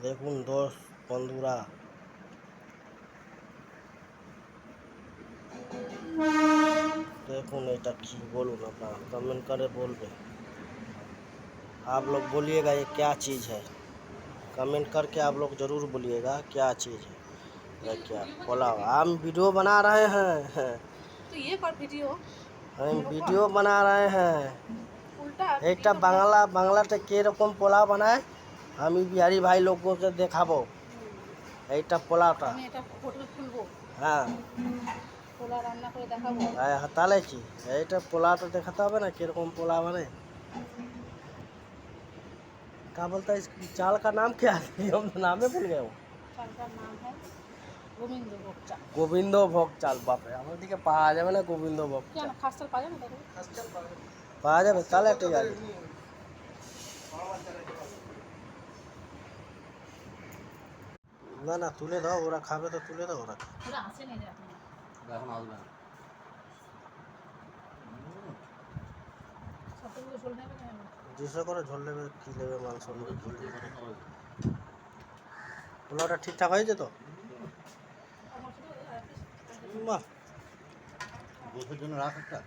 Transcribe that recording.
দেখুন দোস্ত বন্ধুরা, देखून এটা কি बोलूँ अपना कमेंट करे बोलबे। आप लोग बोलिएगा ये क्या चीज़ है, कमेंट करके आप लोग ज़रूर बोलिएगा क्या चीज़ है। ये क्या पुलाव, हम वीडियो बना रहे हैं तो ये कर वीडियो हम वीडियो बना रहे हैं। उल्टा एक बांग्लाटे के रकम पोलाव बनाए আমি বিহারি ভাই লোককে দেখাবো এইটা পোলাওটা। আমি এটা হোটেল খুলবো, হ্যাঁ পোলা রান্না করে দেখাবো। তাহলে কি এইটা পোলাওটা দেখাতে হবে না কিরকম পোলাও বানায়। क्या बोलता है इस चाल का नाम क्या है? हम तो नाम ही भूल गए। চাল का नाम है গোবিন্দ ভোগ চাল। গোবিন্দ ভোগ চাল, বাপরে আমার দিকে পাওয়া যাবে না গোবিন্দ ভোগ কেন চাল? খাস চাল পাওয়া যাবে না? পাওয়া যাবে তাহলে ঠিক আছে। না না তুলে দাও, ওরা খাবে তো তুলে দাও। ওরা ওরা আসেনি রে এখন। এখন আসবে না। সবগুলো ঝোল নেবে না? দুশো করে ঝোল নেবে, কী নেবে মাংস নেবে। পোলাওটা ঠিকঠাক হয়েছে তো? বাহ, বসের জন্য রাখ একটা।